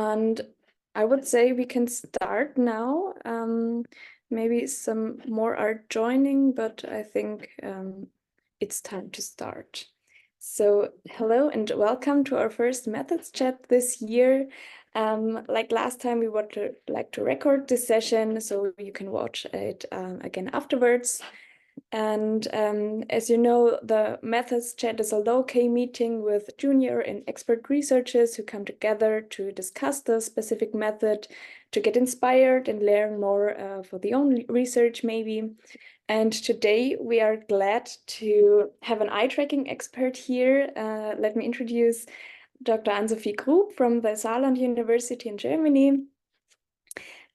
And I would say we can start now. Maybe some more are joining, but I think it's time to start. So hello and welcome to our first methods chat this year. Like last time, we would like to record this session so you can watch it again afterwards. And as you know, the methods chat is a low-key meeting with junior and expert researchers who come together to discuss the specific method, to get inspired and learn more for the own research maybe. And today we are glad to have an eye tracking expert here. Let me introduce Dr. Ann-Sophie Grub from the Saarland University in Germany.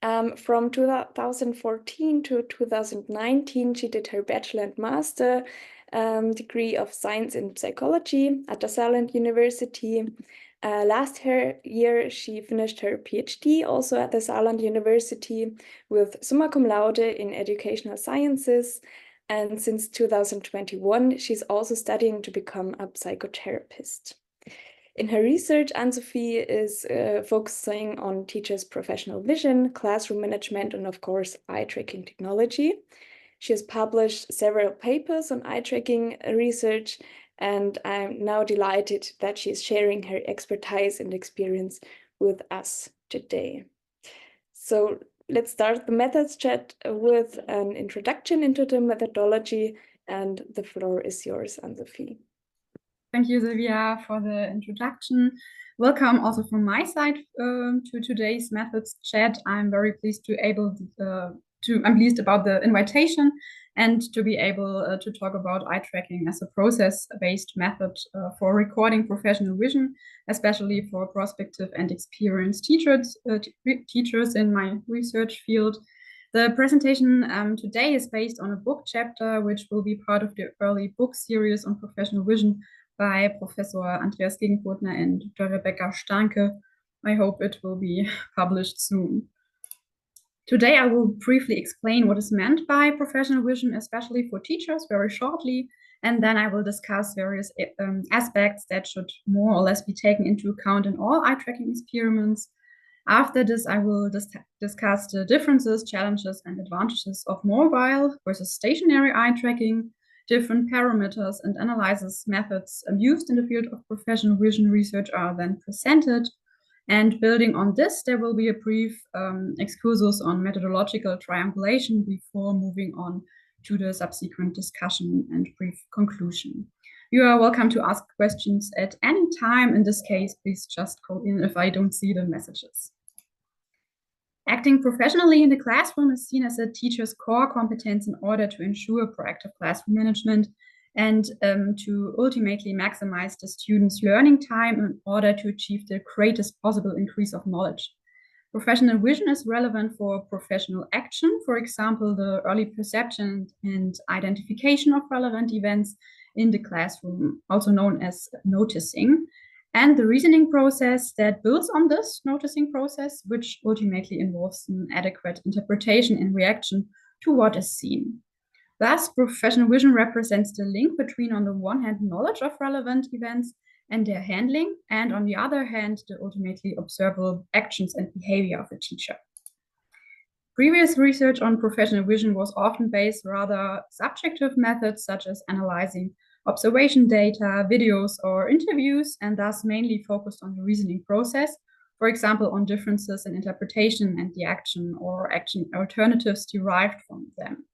From 2014 to 2019, she did her bachelor and master degree of science in psychology at the Saarland University. Last year, she finished her PhD also at the Saarland University with summa cum laude in educational sciences. And since 2021, she's also studying to become a psychotherapist. In her research, Ann-Sophie is focusing on teachers' professional vision, classroom management, and of course, eye tracking technology. She has published several papers on eye tracking research, and I'm now delighted that she's sharing her expertise and experience with us today. So let's start the methods chat with an introduction into the methodology, and the floor is yours, Ann-Sophie. Thank you, Silvia, for the introduction. Welcome also from my side to today's methods chat. I'm very pleased I'm pleased about the invitation and to be able to talk about eye tracking as a process-based method for recording professional vision, especially for prospective and experienced teachers in my research field. The presentation today is based on a book chapter, which will be part of the EARLI book series on professional vision by Professor Andreas Gegenbrotner and Dr. Rebecca Stanke. I hope it will be published soon. Today, I will briefly explain what is meant by professional vision, especially for teachers, very shortly, and then I will discuss various aspects that should more or less be taken into account in all eye tracking experiments. After this, I will discuss the differences, challenges, and advantages of mobile versus stationary eye tracking, different parameters and analysis methods used in the field of professional vision research are then presented. And building on this, there will be a brief excursus on methodological triangulation before moving on to the subsequent discussion and brief conclusion. You are welcome to ask questions at any time. In this case, please just call in if I don't see the messages. Acting professionally in the classroom is seen as a teacher's core competence in order to ensure proactive classroom management and to ultimately maximize the students' learning time in order to achieve the greatest possible increase of knowledge. Professional vision is relevant for professional action, for example, the early perception and identification of relevant events in the classroom, also known as noticing, and the reasoning process that builds on this noticing process, which ultimately involves an adequate interpretation and reaction to what is seen. Thus, professional vision represents the link between, on the one hand, knowledge of relevant events and their handling, and on the other hand, the ultimately observable actions and behavior of a teacher. Previous research on professional vision was often based rather subjective methods, such as analyzing observation data, videos, or interviews, and thus mainly focused on the reasoning process, for example, on differences in interpretation and the action or action alternatives derived from them.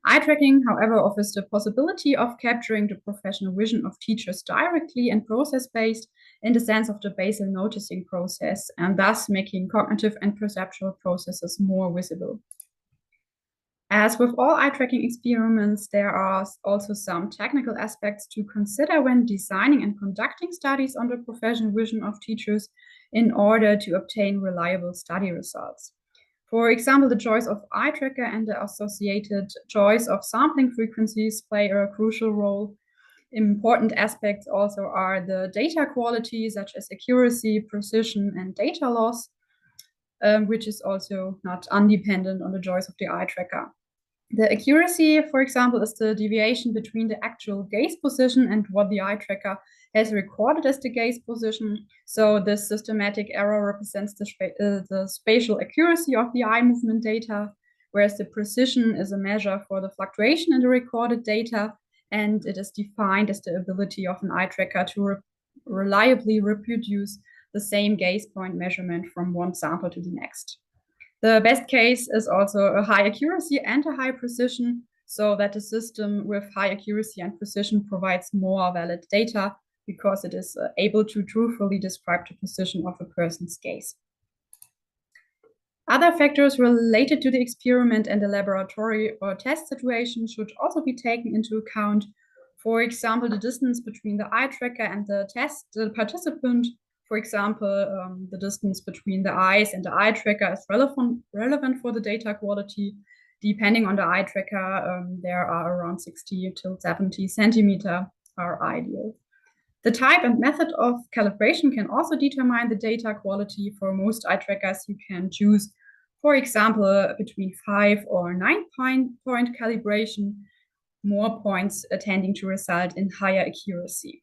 Eye tracking, however, offers the possibility of capturing the professional vision of teachers directly and process-based in the sense of the basal noticing process, and thus making cognitive and perceptual processes more visible. As with all eye tracking experiments, there are also some technical aspects to consider when designing and conducting studies on the professional vision of teachers in order to obtain reliable study results. For example, the choice of eye tracker and the associated choice of sampling frequencies play a crucial role. Important aspects also are the data quality, such as accuracy, precision, and data loss, which is also not independent on the choice of the eye tracker. The accuracy, for example, is the deviation between the actual gaze position and what the eye tracker has recorded as the gaze position. So this systematic error represents the spatial accuracy of the eye movement data, whereas the precision is a measure for the fluctuation in the recorded data, and it is defined as the ability of an eye tracker to reliably reproduce the same gaze point measurement from one sample to the next. The best case is also a high accuracy and a high precision, so that the system with high accuracy and precision provides more valid data because it is able to truthfully describe the position of a person's gaze. Other factors related to the experiment and the laboratory or test situation should also be taken into account. For example, the distance between the eye tracker and the participant. For example, the distance between the eyes and the eye tracker is relevant for the data quality. Depending on the eye tracker, there are around 60 to 70 centimeter are ideal. The type and method of calibration can also determine the data quality. For most eye trackers, you can choose, for example, between 5 or 9 point calibration, more points tending to result in higher accuracy.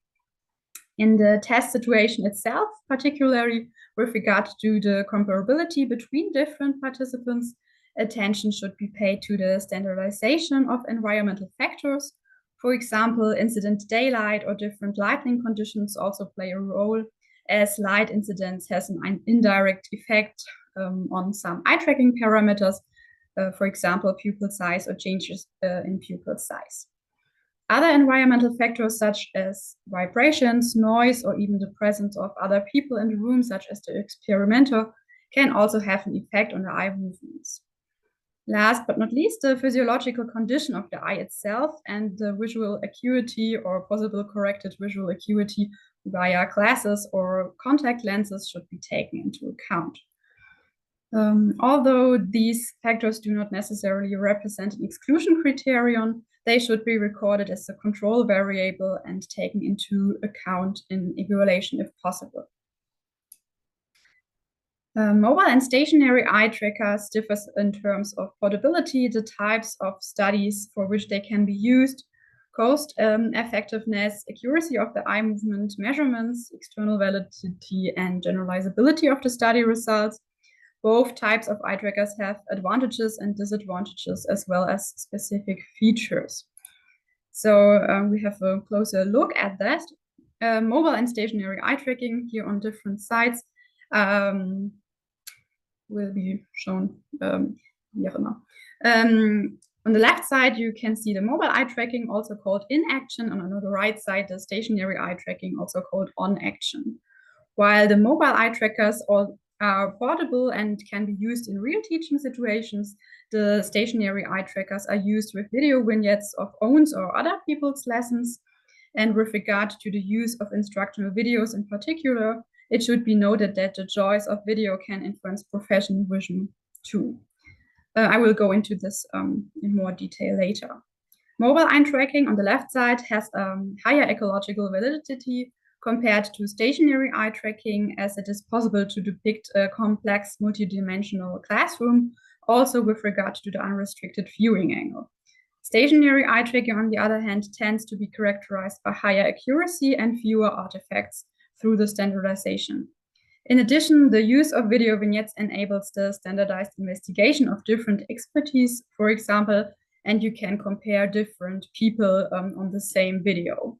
In the test situation itself, particularly with regard to the comparability between different participants, attention should be paid to the standardization of environmental factors. For example, incident daylight or different lighting conditions also play a role, as light incidence has an indirect effect on some eye tracking parameters, for example, pupil size or changes in pupil size. Other environmental factors such as vibrations, noise, or even the presence of other people in the room, such as the experimenter, can also have an effect on the eye movements. Last but not least, the physiological condition of the eye itself and the visual acuity or possible corrected visual acuity via glasses or contact lenses should be taken into account. Although these factors do not necessarily represent an exclusion criterion, they should be recorded as a control variable and taken into account in evaluation if possible. Mobile and stationary eye trackers differ in terms of portability, the types of studies for which they can be used, cost effectiveness, accuracy of the eye movement measurements, external validity, and generalizability of the study results. Both types of eye trackers have advantages and disadvantages as well as specific features. So we have a closer look at that. Mobile and stationary eye tracking here on different sites will be shown on the left side, you can see the mobile eye tracking, also called in action, and on the right side, the stationary eye tracking, also called on action. While the mobile eye trackers are portable and can be used in real teaching situations, the stationary eye trackers are used with video vignettes of own or other people's lessons. And with regard to the use of instructional videos in particular, it should be noted that the choice of video can influence professional vision too. I will go into this in more detail later. Mobile eye tracking on the left side has higher ecological validity compared to stationary eye tracking, as it is possible to depict a complex multidimensional classroom, also with regard to the unrestricted viewing angle. Stationary eye tracking, on the other hand, tends to be characterized by higher accuracy and fewer artifacts through the standardization. In addition, the use of video vignettes enables the standardized investigation of different expertise, for example, and you can compare different people on the same video.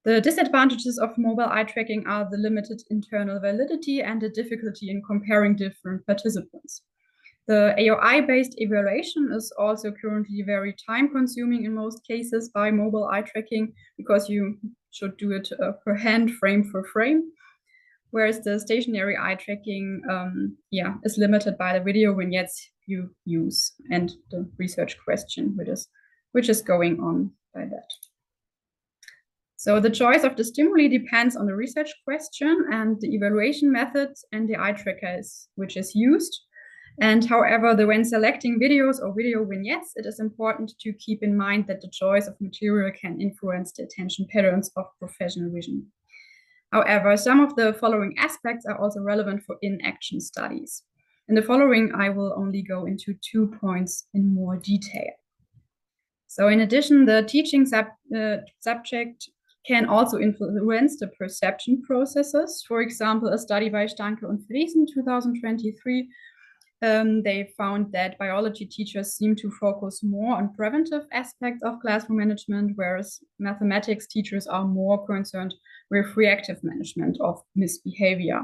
The disadvantages of mobile eye tracking are the limited internal validity and the difficulty in comparing different participants. The AOI-based evaluation is also currently very time-consuming in most cases by mobile eye tracking because you should do it per hand, frame for frame, whereas the stationary eye tracking is limited by the video vignettes you use and the research question which is going on by that. So the choice of the stimuli depends on the research question and the evaluation methods and the eye tracker which is used. And however, when selecting videos or video vignettes, it is important to keep in mind that the choice of material can influence the attention patterns of professional vision. However, some of the following aspects are also relevant for in-action studies. In the following, I will only go into 2 points in more detail. So in addition, the teaching subject can also influence the perception processes. For example, a study by Stanke and Fries in 2023, they found that biology teachers seem to focus more on preventive aspects of classroom management, whereas mathematics teachers are more concerned with reactive management of misbehavior.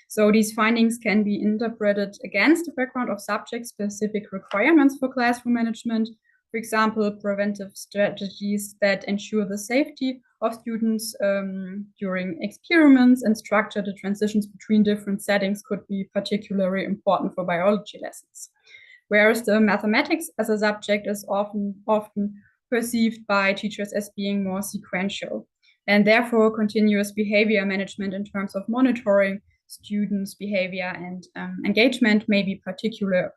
So these findings can be interpreted against the background of subject-specific requirements for classroom management. For example, preventive strategies that ensure the safety of students during experiments and structure the transitions between different settings could be particularly important for biology lessons. Whereas the mathematics as a subject is often perceived by teachers as being more sequential. And therefore, continuous behavior management in terms of monitoring students' behavior and engagement may be particularly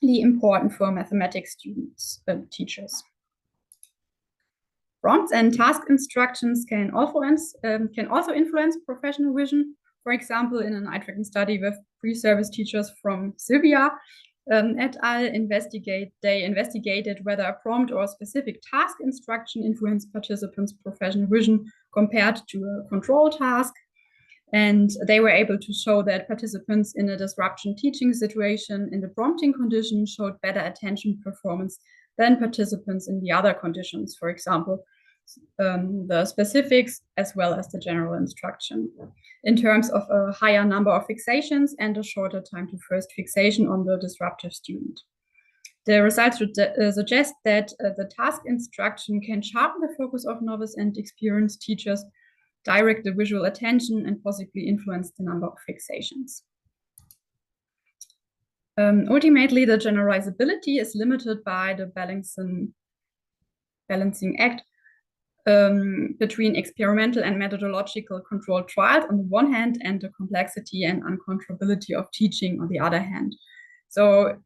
important for mathematics students, teachers. Prompts and task instructions can also influence professional vision. For example, in an eye-tracking study with pre-service teachers from Sylvia et al. They investigated whether a prompt or a specific task instruction influenced participants' professional vision compared to a control task. And they were able to show that participants in a disruption teaching situation in the prompting condition showed better attention performance than participants in the other conditions, for example, the specifics as well as the general instruction, in terms of a higher number of fixations and a shorter time to first fixation on the disruptive student. The results suggest that the task instruction can sharpen the focus of novice and experienced teachers, direct the visual attention, and possibly influence the number of fixations. Ultimately, the generalizability is limited by the balancing act between experimental and methodological controlled trials on the one hand, and the complexity and uncontrollability of teaching on the other hand. So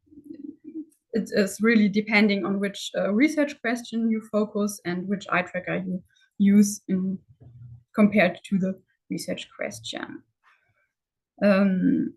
it is really depending on which research question you focus and which eye tracker you use compared to the research question.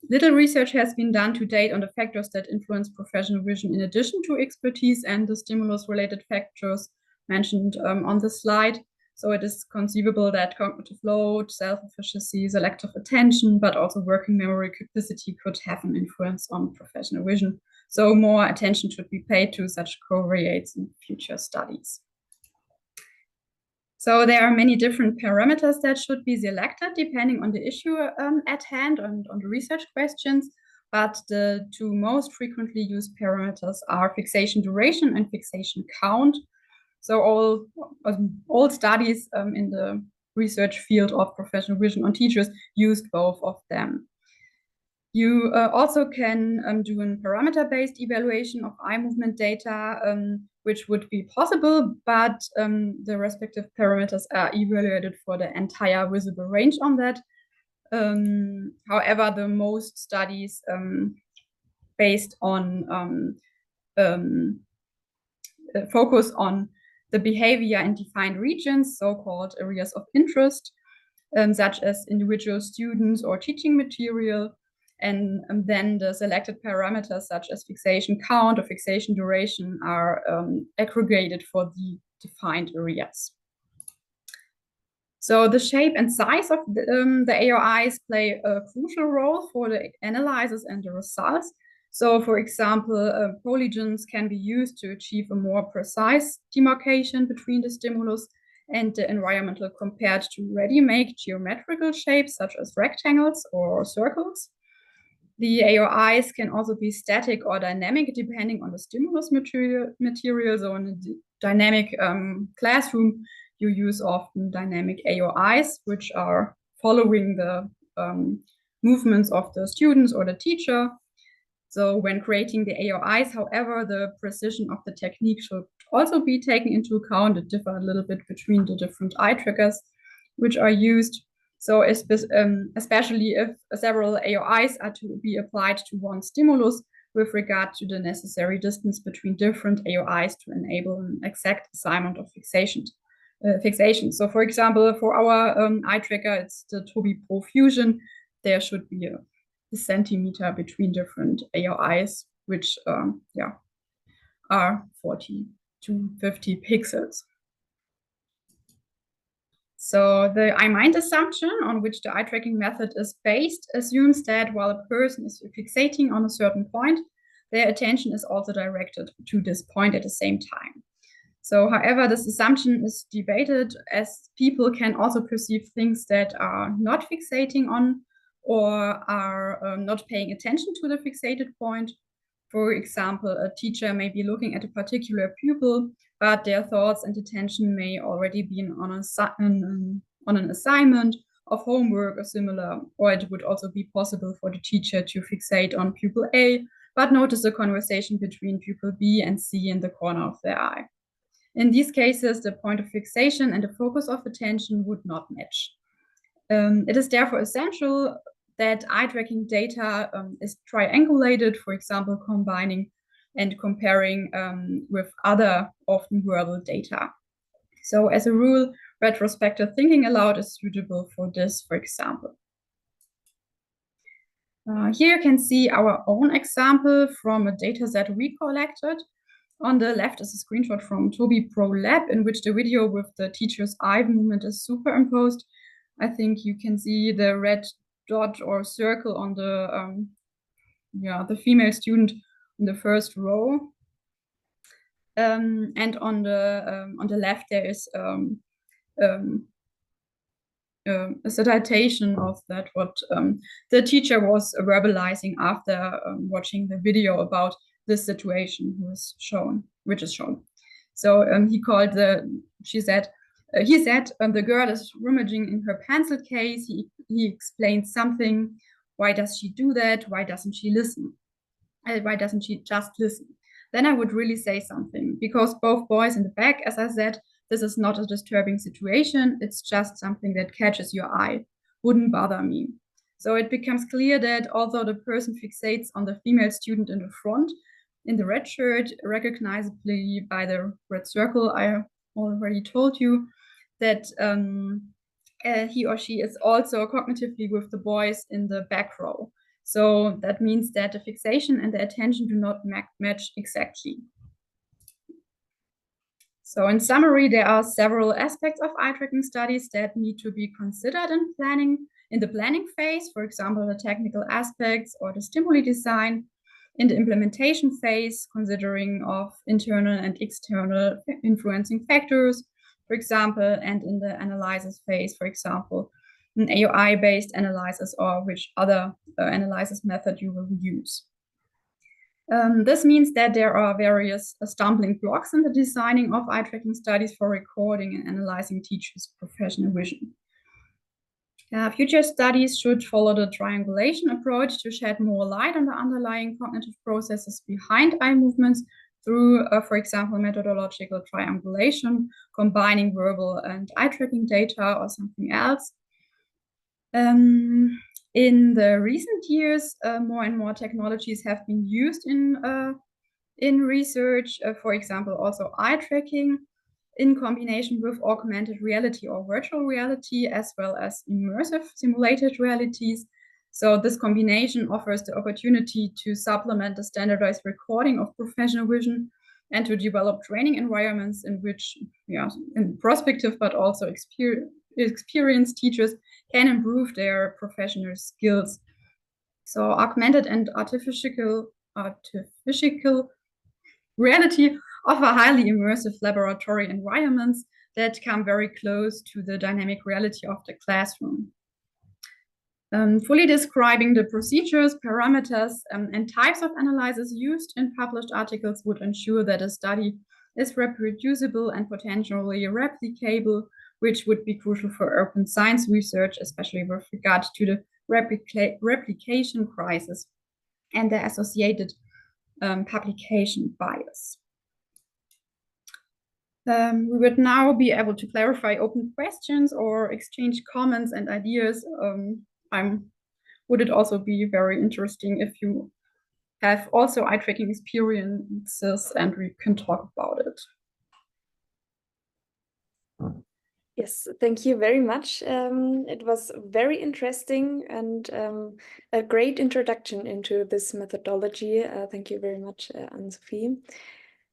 Little research has been done to date on the factors that influence professional vision in addition to expertise and the stimulus-related factors mentioned on the slide. So it is conceivable that cognitive load, self-efficacy, selective attention, but also working memory capacity could have an influence on professional vision. So more attention should be paid to such covariates in future studies. So there are many different parameters that should be selected depending on the issue at hand and on the research questions. But the two most frequently used parameters are fixation duration and fixation count. So all studies in the research field of professional vision on teachers used both of them. You also can do a parameter-based evaluation of eye movement data, which would be possible, but the respective parameters are evaluated for the entire visible range on that. However, the most studies based on focus on the behavior in defined regions, so-called areas of interest, such as individual students or teaching material, and then the selected parameters such as fixation count or fixation duration are aggregated for the defined areas. So the shape and size of the AOIs play a crucial role for the analysis and the results. So for example, polygons can be used to achieve a more precise demarcation between the stimulus and the environmental compared to ready-made geometrical shapes such as rectangles or circles. The AOIs can also be static or dynamic depending on the stimulus material. So in a dynamic classroom, you use often dynamic AOIs, which are following the movements of the students or the teacher. So when creating the AOIs, however, the precision of the technique should also be taken into account. It differs a little bit between the different eye trackers which are used. So especially if several AOIs are to be applied to one stimulus with regard to the necessary distance between different AOIs to enable an exact assignment of fixation. So for example, for our eye tracker, it's the Tobii Pro Fusion. There should be a centimeter between different AOIs, which are 40 to 50 pixels. So the I mind assumption on which the eye tracking method is based assumes that while a person is fixating on a certain point, their attention is also directed to this point at the same time. So, however, this assumption is debated as people can also perceive things that are not fixating on or are not paying attention to the fixated point. For example, a teacher may be looking at a particular pupil, but their thoughts and attention may already be on an assignment of homework or similar, or it would also be possible for the teacher to fixate on pupil A, but notice a conversation between pupil B and C in the corner of their eye. In these cases, the point of fixation and the focus of attention would not match. It is therefore essential that eye tracking data is triangulated, for example, combining and comparing with other often verbal data. So as a rule, retrospective thinking aloud is suitable for this, for example. Here you can see our own example from a data set we collected. On the left is a screenshot from Toby Pro Lab in which the video with the teacher's eye movement is superimposed. I think you can see the red dot or circle on the female student in the first row. And on the left there is a citation of that what the teacher was verbalizing after watching the video about this situation which is shown. So he said the girl is rummaging in her pencil case. He explained something. Why does she do that? Why doesn't she listen? Why doesn't she just listen? Then I would really say something, because both boys in the back, as I said, this is not a disturbing situation. It's just something that catches your eye. Wouldn't bother me. So it becomes clear that although the person fixates on the female student in the front, in the red shirt, recognizably by the red circle, I already told you that he or she is also cognitively with the boys in the back row. So that means that the fixation and the attention do not match exactly. So in summary, there are several aspects of eye tracking studies that need to be considered in the planning phase, for example, the technical aspects or the stimuli design. In the implementation phase, considering of internal and external influencing factors, for example, and in the analysis phase, for example, an AOI-based analysis or which other analysis method you will use. This means that there are various stumbling blocks in the designing of eye tracking studies for recording and analyzing teachers' professional vision. Future studies should follow the triangulation approach to shed more light on the underlying cognitive processes behind eye movements through, for example, methodological triangulation, combining verbal and eye tracking data or something else. In the recent years, more and more technologies have been used in research, for example, also eye tracking in combination with augmented reality or virtual reality, as well as immersive simulated realities. So this combination offers the opportunity to supplement the standardized recording of professional vision and to develop training environments in which, in prospective but also experienced teachers can improve their professional skills. So augmented and artificial reality offer highly immersive laboratory environments that come very close to the dynamic reality of the classroom. Fully describing the procedures, parameters, and types of analysis used in published articles would ensure that a study is reproducible and potentially replicable, which would be crucial for open science research, especially with regard to the replication crisis and the associated publication bias. We would now be able to clarify open questions or exchange comments and ideas. Would it also be very interesting if you have also eye tracking experiences and we can talk about it. Yes, thank you very much. It was very interesting and a great introduction into this methodology. Thank you very much, Ann-Sophie.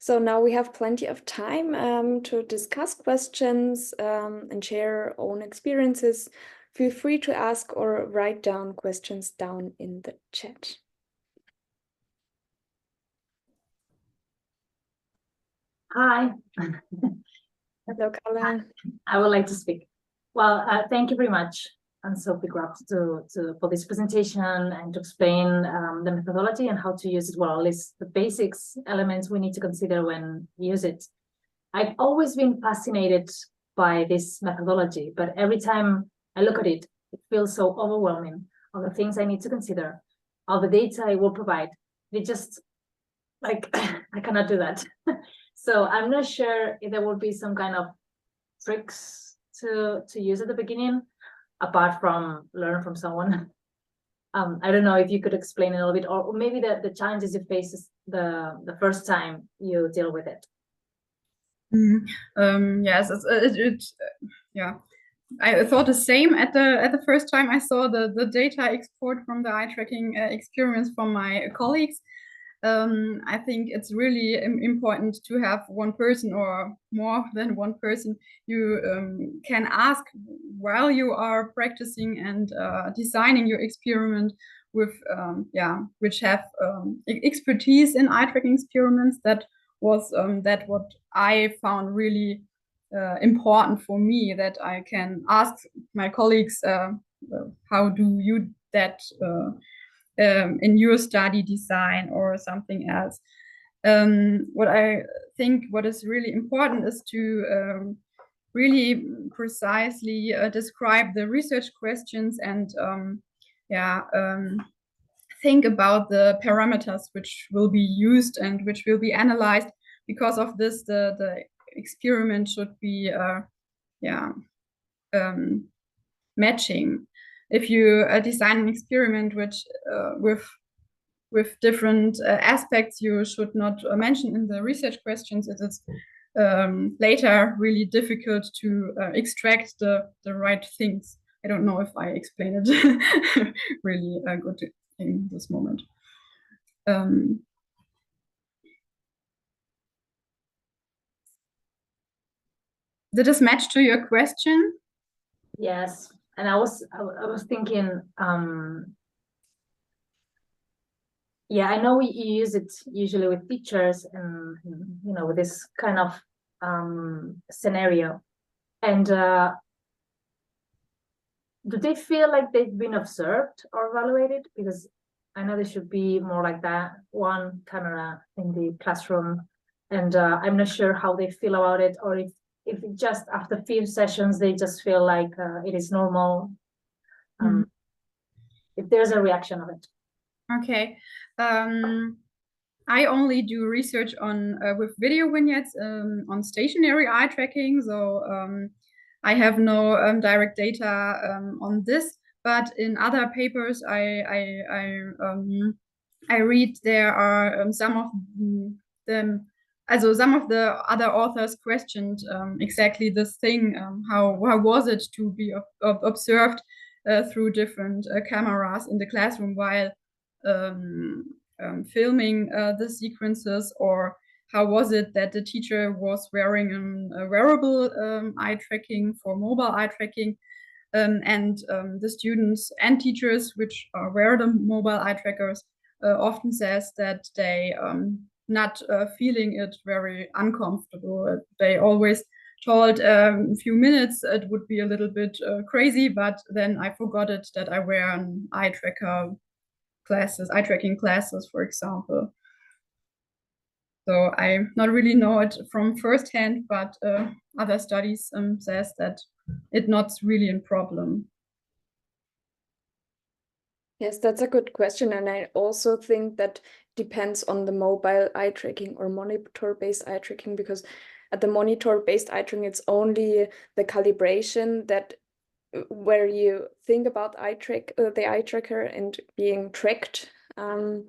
So now we have plenty of time to discuss questions and share our own experiences. Feel free to ask or write down questions down in the chat. Hi. Hello, Carla. I would like to speak. Well, thank you very much, Ann-Sophie.grub, for this presentation and to explain the methodology and how to use it well, at least the basics elements we need to consider when you use it. I've always been fascinated by this methodology, but every time I look at it, it feels so overwhelming, all the things I need to consider, all the data it will provide. It just, like, I cannot do that. So I'm not sure if there will be some kind of tricks to use at the beginning, apart from learn from someone. I don't know if you could explain a little bit, or maybe the challenges you face the first time you deal with it. Yes, yeah. I thought the same at the first time I saw the data export from the eye tracking experiments from my colleagues. I think it's really important to have one person or more than one person you can ask while you are practicing and designing your experiment with which have expertise in eye tracking experiments. That was what I found really important for me, that I can ask my colleagues how do you that in your study design or something else. What I think what is really important is to really precisely describe the research questions and think about the parameters which will be used and which will be analyzed. Because of this, the experiment should be matching. If you design an experiment which with different aspects you should not mention in the research questions, it is later really difficult to extract the right things. I don't know if I explained it really good in this moment. Did this match to your question? Yes, and I was thinking, yeah, I know you use it usually with teachers and with this kind of scenario, and do they feel like they've been observed or evaluated? Because I know there should be more like that, one camera in the classroom, and I'm not sure how they feel about it, or if just after a few sessions they just feel like it is normal. If there's a reaction of it. Okay. I only do research on with video vignettes on stationary eye tracking, so I have no direct data on this. But in other papers I read, there are some of them. Also, some of the other authors questioned exactly this thing. How was it to be observed through different cameras in the classroom while filming the sequences, or how was it that the teacher was wearing a wearable eye tracking for mobile eye tracking, and the students and teachers which wear the mobile eye trackers often says that they not feeling it very uncomfortable. They always told a few minutes it would be a little bit crazy, but then I forgot it that I wear an eye tracking classes, for example. So I not really know it from firsthand, but other studies says that it's not really a problem. Yes, that's a good question. And I also think that depends on the mobile eye tracking or monitor-based eye tracking, because at the monitor-based eye tracking, it's only the calibration that where you think about the eye tracker and being tracked. And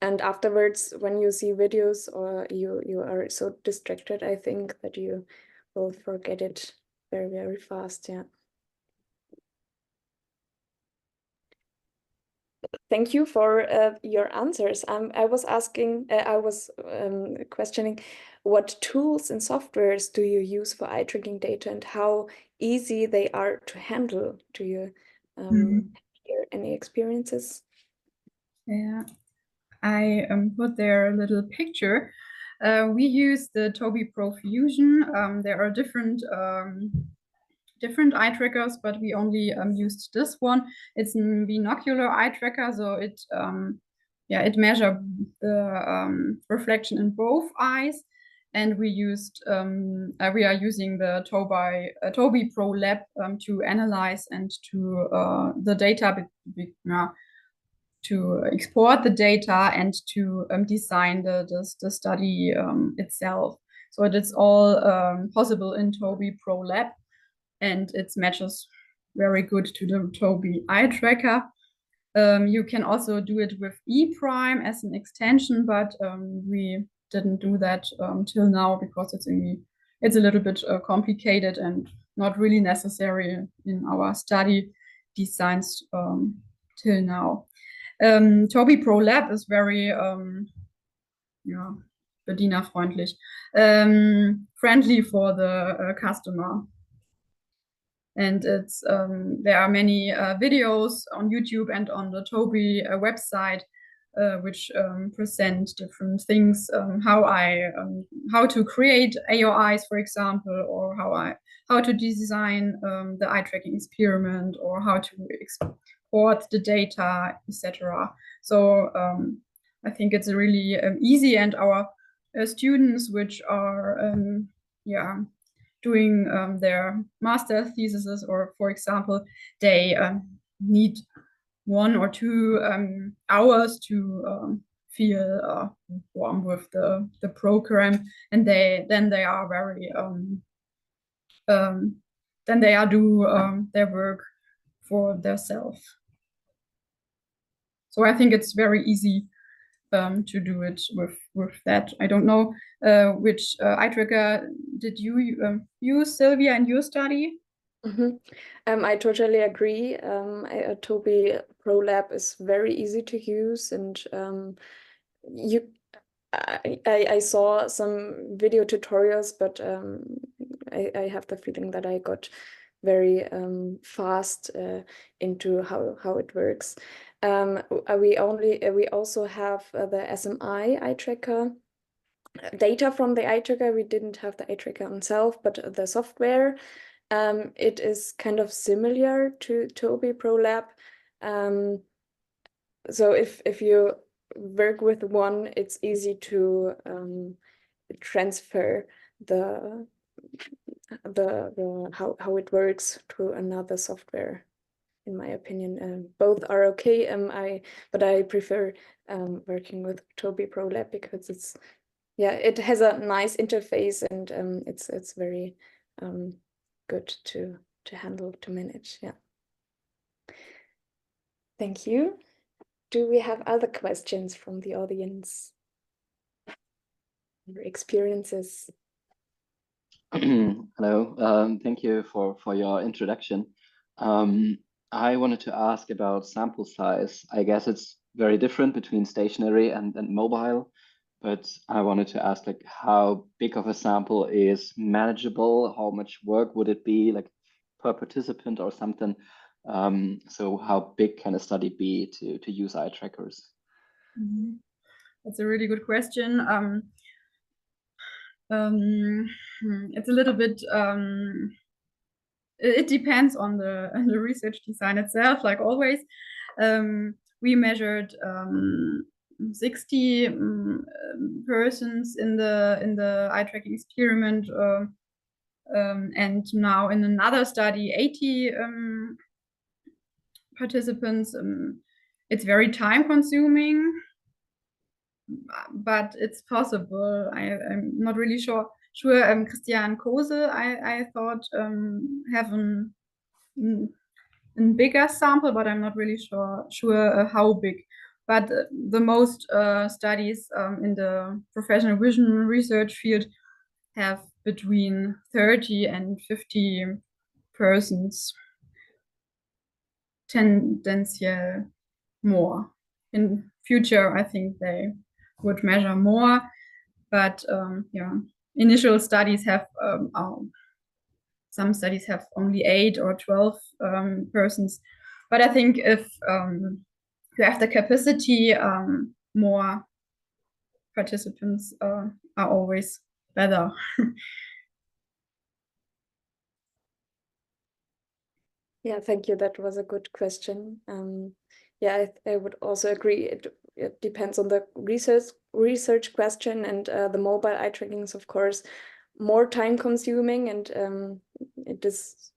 afterwards, when you see videos or you are so distracted, I think that you will forget it very, very fast. Yeah. thank you for your answers. I was questioning what tools and softwares do you use for eye tracking data and how easy they are to handle? Do you hear any experiences? Yeah, I put there a little picture. We use the Tobii Pro Fusion. There are different eye trackers, but we only used this one. It's a binocular eye tracker, so it measures the reflection in both eyes. And we are using the Tobii Pro Lab to analyze and to the data, to export the data and to design the study itself. So it is all possible in Tobii Pro Lab, and it matches very good to the Tobii eye tracker. You can also do it with ePrime as an extension, but we didn't do that till now because it's a little bit complicated and not really necessary in our study designs till now. Tobii Pro Lab is very bedienerfreundlich, friendly for the customer. And it's there are many videos on YouTube and on the Tobii website which present different things, how to create AOIs, for example, or how to design the eye tracking experiment, or how to export the data, etc. So I think it's really easy, and our students which are doing their master theses, or for example, they need 1 or 2 hours to feel warm with the program, and then they are very then they are do their work for themselves. So I think it's very easy to do it with that. I don't know which eye tracker did you use, Sylvia, in your study? I totally agree. Tobii Pro Lab is very easy to use, and I saw some video tutorials, but I have the feeling that I got very fast into how it works. We also have the SMI eye tracker data from the eye tracker. We didn't have the eye tracker itself, but the software. It is kind of similar to Tobii Pro Lab. So if you work with one, it's easy to transfer the how it works to another software. In my opinion, both are okay. But I prefer working with Tobii Pro Lab because it has a nice interface, and it's very good to handle, to manage. Yeah. Thank you. Do we have other questions from the audience? Your experiences? Hello, thank you for your introduction. I wanted to ask about sample size. I guess it's very different between stationary and mobile, but I wanted to ask, like, how big of a sample is manageable? How much work would it be, like, per participant or something? So how big can a study be to use eye trackers? That's a really good question. It's a little bit it depends on the research design itself, like always. We measured 60 persons in the eye tracking experiment, and now in another study 80 participants. It's very time consuming, but it's possible. I'm not really sure. Christian Kose, I thought have a bigger sample, but I'm not really sure how big. But the most studies in the professional vision research field have between 30 and 50 persons, tendenziell more. in future, I think they would measure more. But yeah, initial studies have some studies have only 8 or 12 persons. But I think if you have the capacity, more participants are always better. Yeah, thank you. That was a good question. Yeah, I would also agree. It depends on the research question, and the mobile eye tracking is, of course, more time consuming, and it is,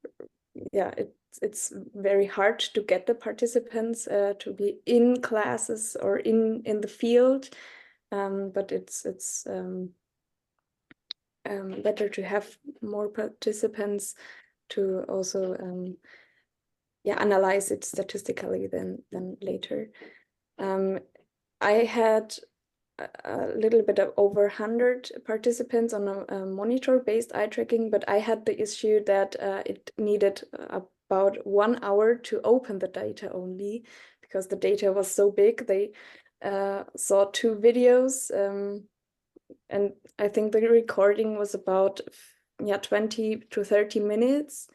yeah, it's very hard to get the participants to be in classes or in the field, but it's better to have more participants to also analyze it statistically than later. I had a little bit of over 100 participants on a monitor-based eye tracking, but I had the issue that it needed about 1 hour to open the data only, because the data was so big. They saw 2 videos, and I think the recording was about 20 to 30 minutes.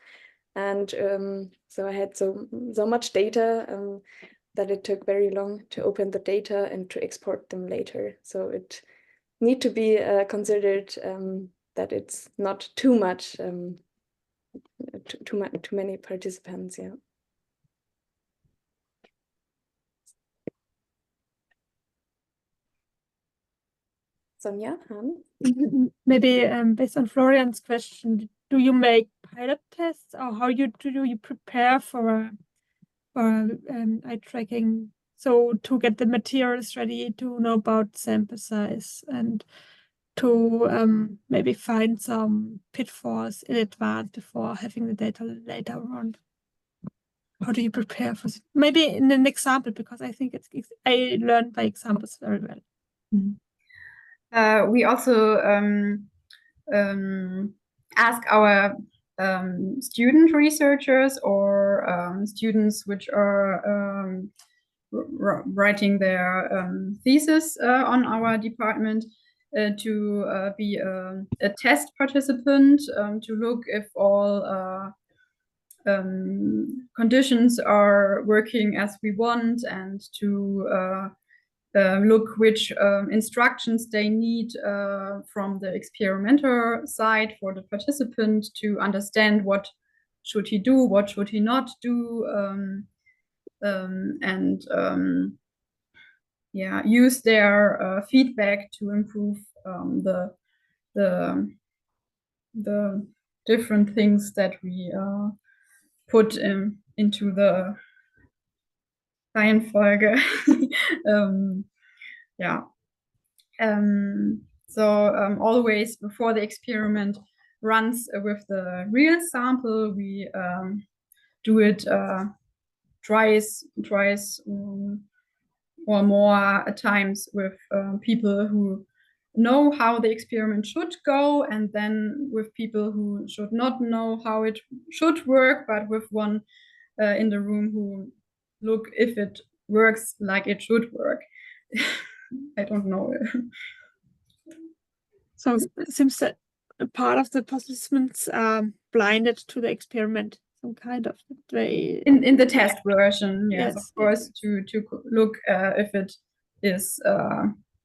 And so I had so much data that it took very long to open the data and to export them later. So it need to be considered that it's not too much, too many participants. Yeah. Sonja, maybe based on Florian's question, do you make pilot tests, or how do you prepare for eye tracking? So to get the materials ready, to know about sample size, and to maybe find some pitfalls in advance before having the data later on. How do you prepare for it? Maybe in an example, because I think I learned by examples very well. We also ask our student researchers or students which are writing their thesis on our department to be a test participant, to look if all conditions are working as we want, and to look which instructions they need from the experimenter side for the participant, to understand what should he do, what should he not do, and yeah, use their feedback to improve the different things that we put into the Reihenfolge. Yeah. So always before the experiment runs with the real sample, we do it twice or more times with people who know how the experiment should go, and then with people who should not know how it should work, but with one in the room who look if it works like it should work. I don't know. So it seems that a part of the participants are blinded to the experiment, some kind of way. In the test version, yes, Yes, of course, yes. to look if it is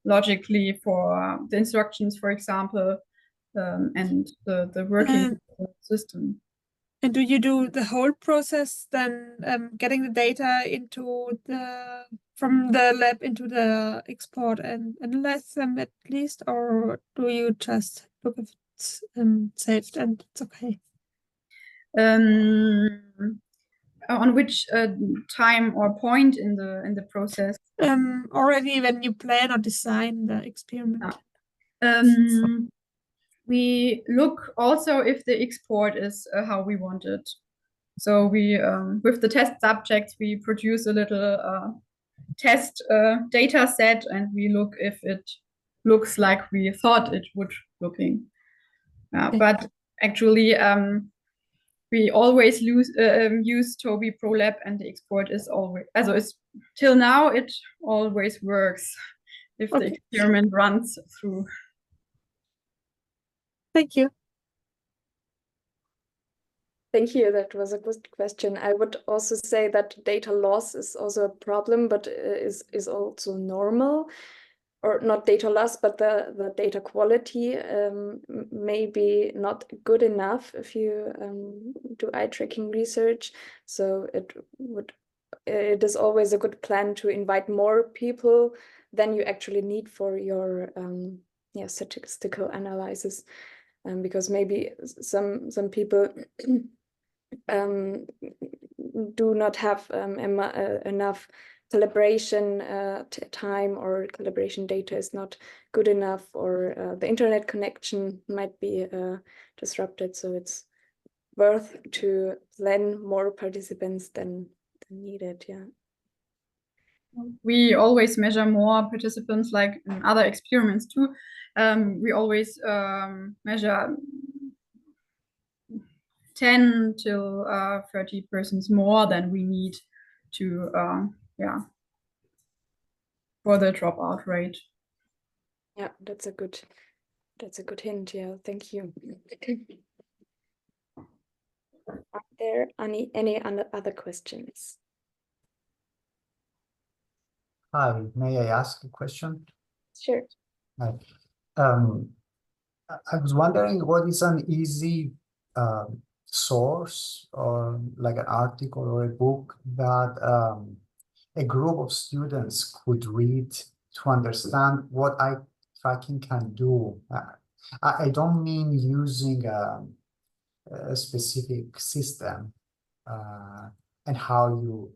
logically for the instructions, for example, and the working system. And do you do the whole process then, getting the data from the lab into the export and analyze them at least, or do you just look if it's saved and it's okay? On which time or point in the process? Already when you plan or design the experiment. We look also if the export is how we want it. So we, with the test subjects, we produce a little test data set, and we look if it looks like we thought it would looking. Okay. But actually, we always use Toby ProLab, and the export is always, also it's till now it always works if the experiment runs through. Thank you. Thank you. That was a good question. I would also say that data loss is also a problem, but is also normal, or not data loss, but the data quality may be not good enough if you do eye tracking research. So it is always a good plan to invite more people than you actually need for your statistical analysis, because maybe some people do not have enough calibration time, or calibration data is not good enough, or the internet connection might be disrupted. So it's worth to plan more participants than needed. Yeah. We always measure more participants, like in other experiments too. We always measure 10 to 30 persons more than we need to, for the dropout rate. Yeah, that's a good hint. Yeah, thank you. Are there any other questions? Hi, may I ask a question? Sure. Hi. I was wondering, what is an easy source, or like an article or a book that a group of students could read to understand what eye tracking can do? I don't mean using a specific system and how you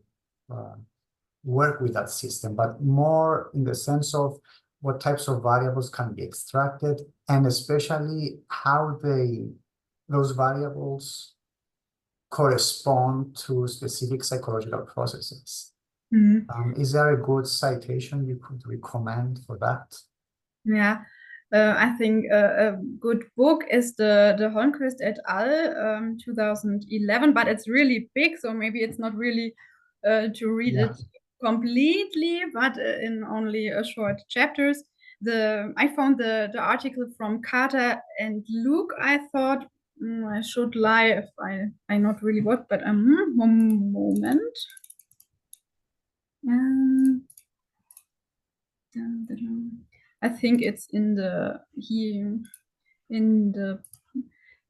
work with that system, but more in the sense of what types of variables can be extracted, and especially how those variables correspond to specific psychological processes. Is there a good citation you could recommend for that? Yeah, I think a good book is the Holmquist et al. 2011, but it's really big, so maybe it's not really to read it completely, but in only short chapters. I found the article from Carter and Luke. I thought I should lie if I not really what, but one moment. I think it's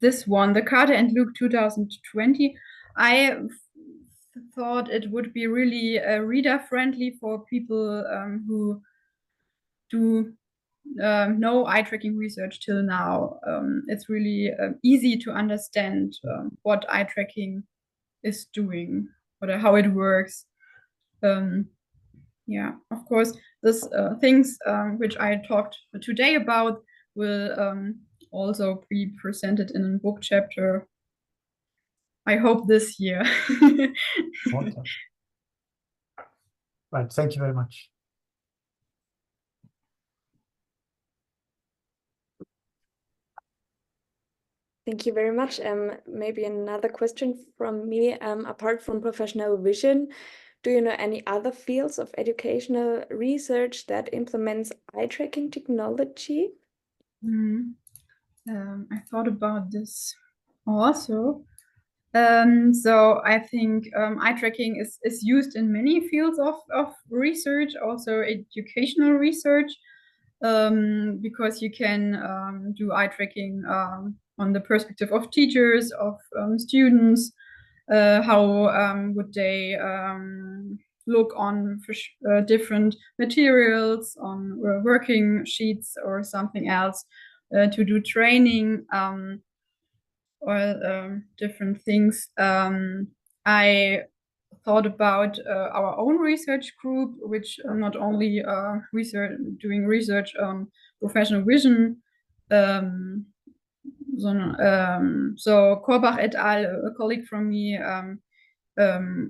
this one, the Carter and Luke 2020. I thought it would be really reader friendly for people who do no eye tracking research till now. It's really easy to understand what eye tracking is doing, or how it works. Yeah, of course, this things which I talked today about will also be presented in a book chapter, I hope this year. Okay. Right, thank you very much. Thank you very much. Maybe another question from me. Apart from professional vision, do you know any other fields of educational research that implements eye tracking technology? I thought about this also. So I think eye tracking is used in many fields of research, also educational research, because you can do eye tracking on the perspective of teachers, of students, how would they look on different materials, on working sheets or something else, to do training, or different things. I thought about our own research group, which not only doing research on professional vision, so Korbach et al., a colleague from me,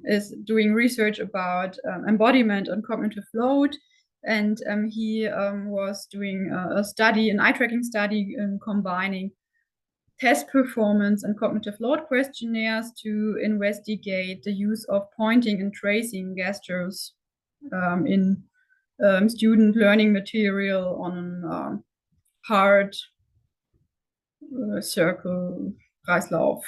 is doing research about embodiment and cognitive load, and he was doing a study, an eye tracking study, combining test performance and cognitive load questionnaires to investigate the use of pointing and tracing gestures in student learning material on heart, circle, Kreislauf,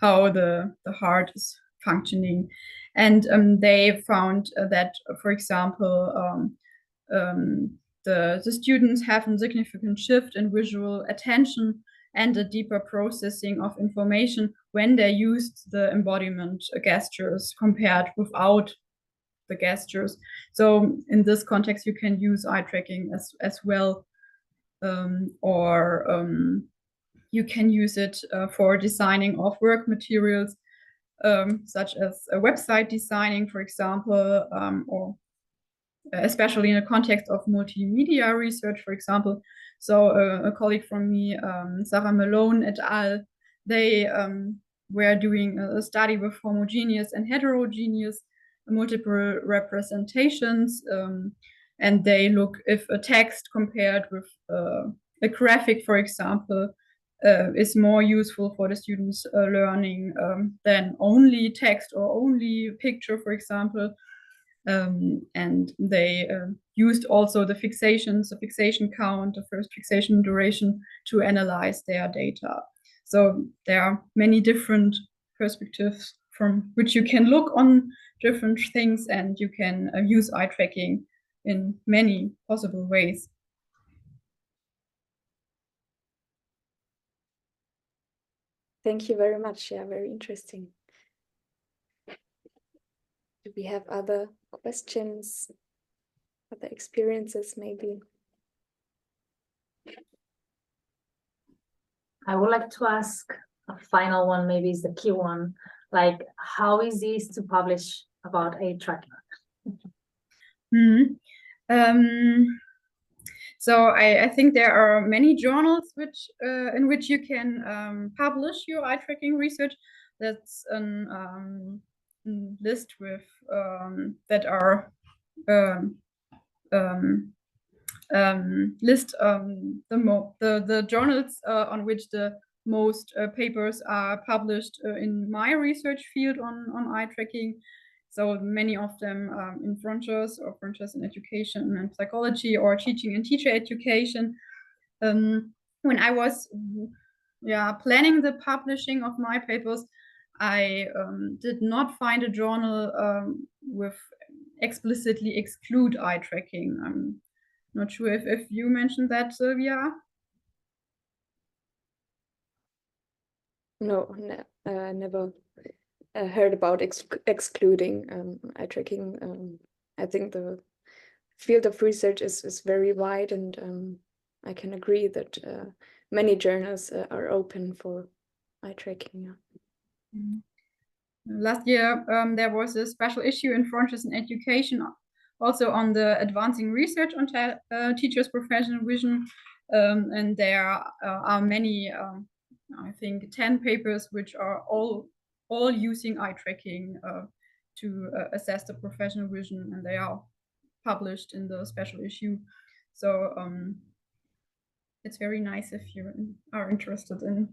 how the heart is functioning. And they found that, for example, the students have a significant shift in visual attention and a deeper processing of information when they used the embodiment gestures compared without the gestures. So in this context, you can use eye tracking as well, or you can use it for designing of work materials, such as a website designing, for example, or especially in the context of multimedia research, for example. So a colleague from me, Sarah Malone et al., they were doing a study with homogeneous and heterogeneous multiple representations, and they look if a text compared with a graphic, for example, is more useful for the students learning than only text or only picture, for example. And they used also the fixation count, the first fixation duration to analyze their data. So there are many different perspectives from which you can look on different things, and you can use eye tracking in many possible ways. Thank you very much. Yeah, very interesting. Do we have other questions, other experiences maybe? I would like to ask a final one, maybe is the key one, like how easy is to publish about eye tracking? So I think there are many journals which in which you can publish your eye tracking research. That's a list with that are list the journals on which the most papers are published in my research field on eye tracking. So many of them in frontiers in education and psychology, or teaching and teacher education. When I was planning the publishing of my papers, I did not find a journal with explicitly exclude eye tracking. I'm not sure if you mentioned that, Sylvia. No, never heard about excluding eye tracking. I think the field of research is very wide, and I can agree that many journals are open for eye tracking. Yeah. Last year, there was a special issue in Frontiers in Education, also on the advancing research on teachers' professional vision, and there are many, I think 10 papers which are all using eye tracking to assess the professional vision, and they are published in the special issue. So it's very nice if you are interested in.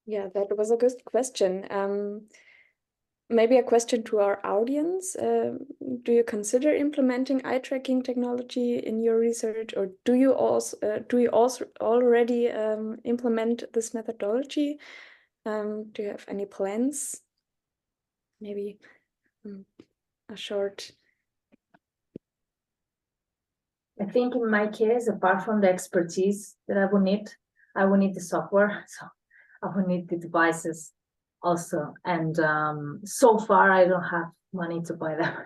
Yeah, that was a good question. Maybe a question to our audience. Do you consider implementing eye tracking technology in your research, or do you also already implement this methodology? Do you have any plans? Maybe a short. I think in my case, apart from the expertise that I will need the software. So I will need the devices also. And so far, I don't have money to buy them.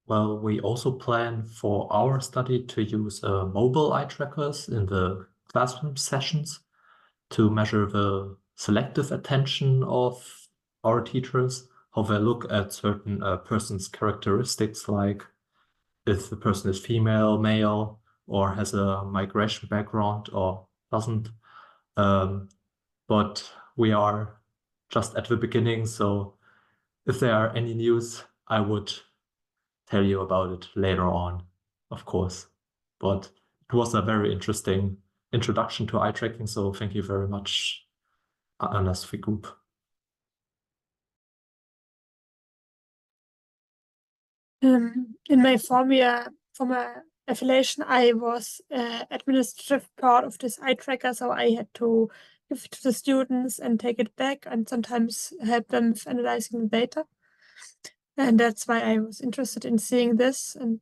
Well, we also plan for our study to use mobile eye trackers in the classroom sessions to measure the selective attention of our teachers, how they look at certain person's characteristics, like if the person is female, male, or has a migration background, or doesn't. But we are just at the beginning, so if there are any news, I would tell you about it later on, of course. But it was a very interesting introduction to eye tracking, so thank you very much, Ann-Sophie.grub. In my former affiliation, I was administrative part of this eye tracker, so I had to give it to the students and take it back and sometimes help them with analyzing the data. And that's why I was interested in seeing this. And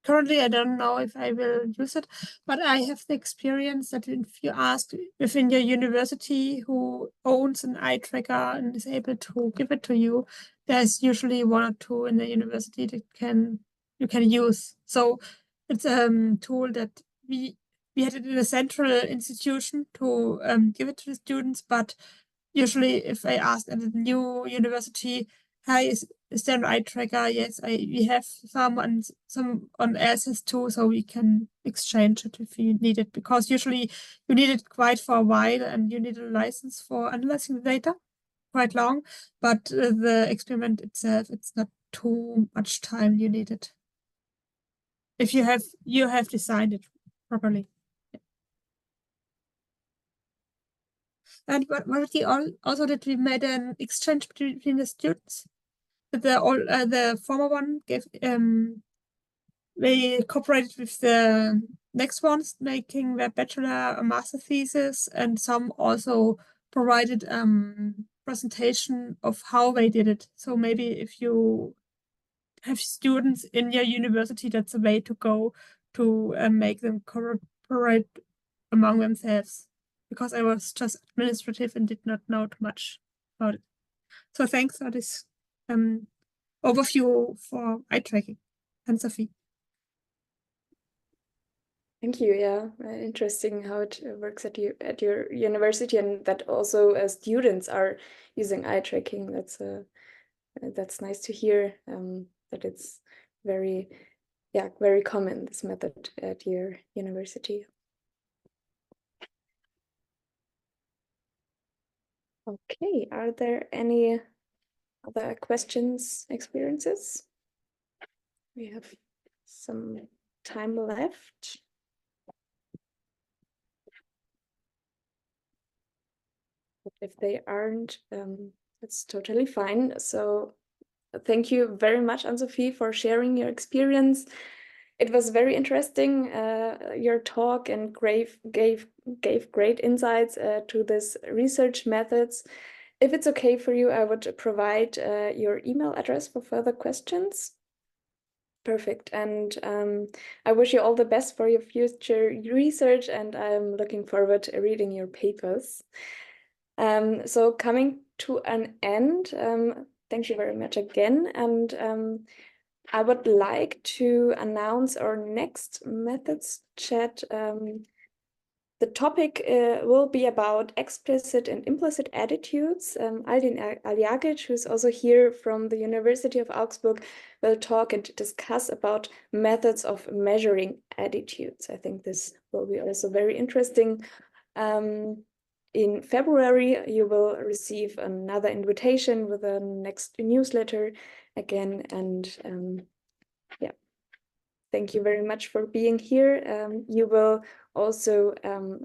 currently, I don't know if I will use it, but I have the experience that if you ask within your university who owns an eye tracker and is able to give it to you, there's usually one or two in the university that you can use. So it's a tool that we had it in a central institution to give it to the students, but usually if I ask at a new university, hi, is there an eye tracker? Yes, we have some and some on SS too, so we can exchange it if you need it, because usually you need it quite for a while and you need a license for analyzing the data quite long, but the experiment itself, it's not too much time you need it. If you have designed it properly. And what we also that we made an exchange between the students. The former one gave they cooperated with the next ones making their bachelor or master thesis, and some also provided presentation of how they did it. So maybe if you have students in your university, that's a way to go to make them cooperate among themselves, because I was just administrative and did not know too much about it. So thanks for this overview for eye tracking. Ann-Sophie. Thank you. Yeah, interesting how it works at your university, and that also students are using eye tracking. That's nice to hear. That it's very common, this method at your university. Okay, are there any other questions, experiences? We have some time left. But if they aren't, it's totally fine. So thank you very much, Ann-Sophie, for sharing your experience. It was very interesting, your talk, and gave great insights to this research methods. If it's okay for you, I would provide your email address for further questions. Perfect. And I wish you all the best for your future research, and I'm looking forward to reading your papers. So coming to an end, thank you very much again. And I would like to announce our next methods chat. The topic will be about explicit and implicit attitudes. Aldin Aljagic, who's also here from the University of Augsburg, will talk and discuss about methods of measuring attitudes. I think this will be also very interesting. In February, you will receive another invitation with the next newsletter again. And yeah, thank you very much for being here. You will also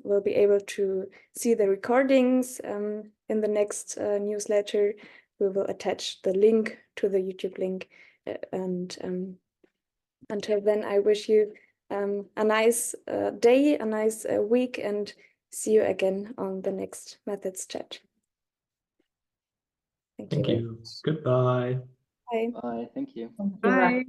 will be able to see the recordings in the next newsletter. We will attach the link to the YouTube link. And until then, I wish you a nice day, a nice week, and see you again on the next methods chat. Thank you. Goodbye. Bye. Bye. Thank you. Thank you. Bye.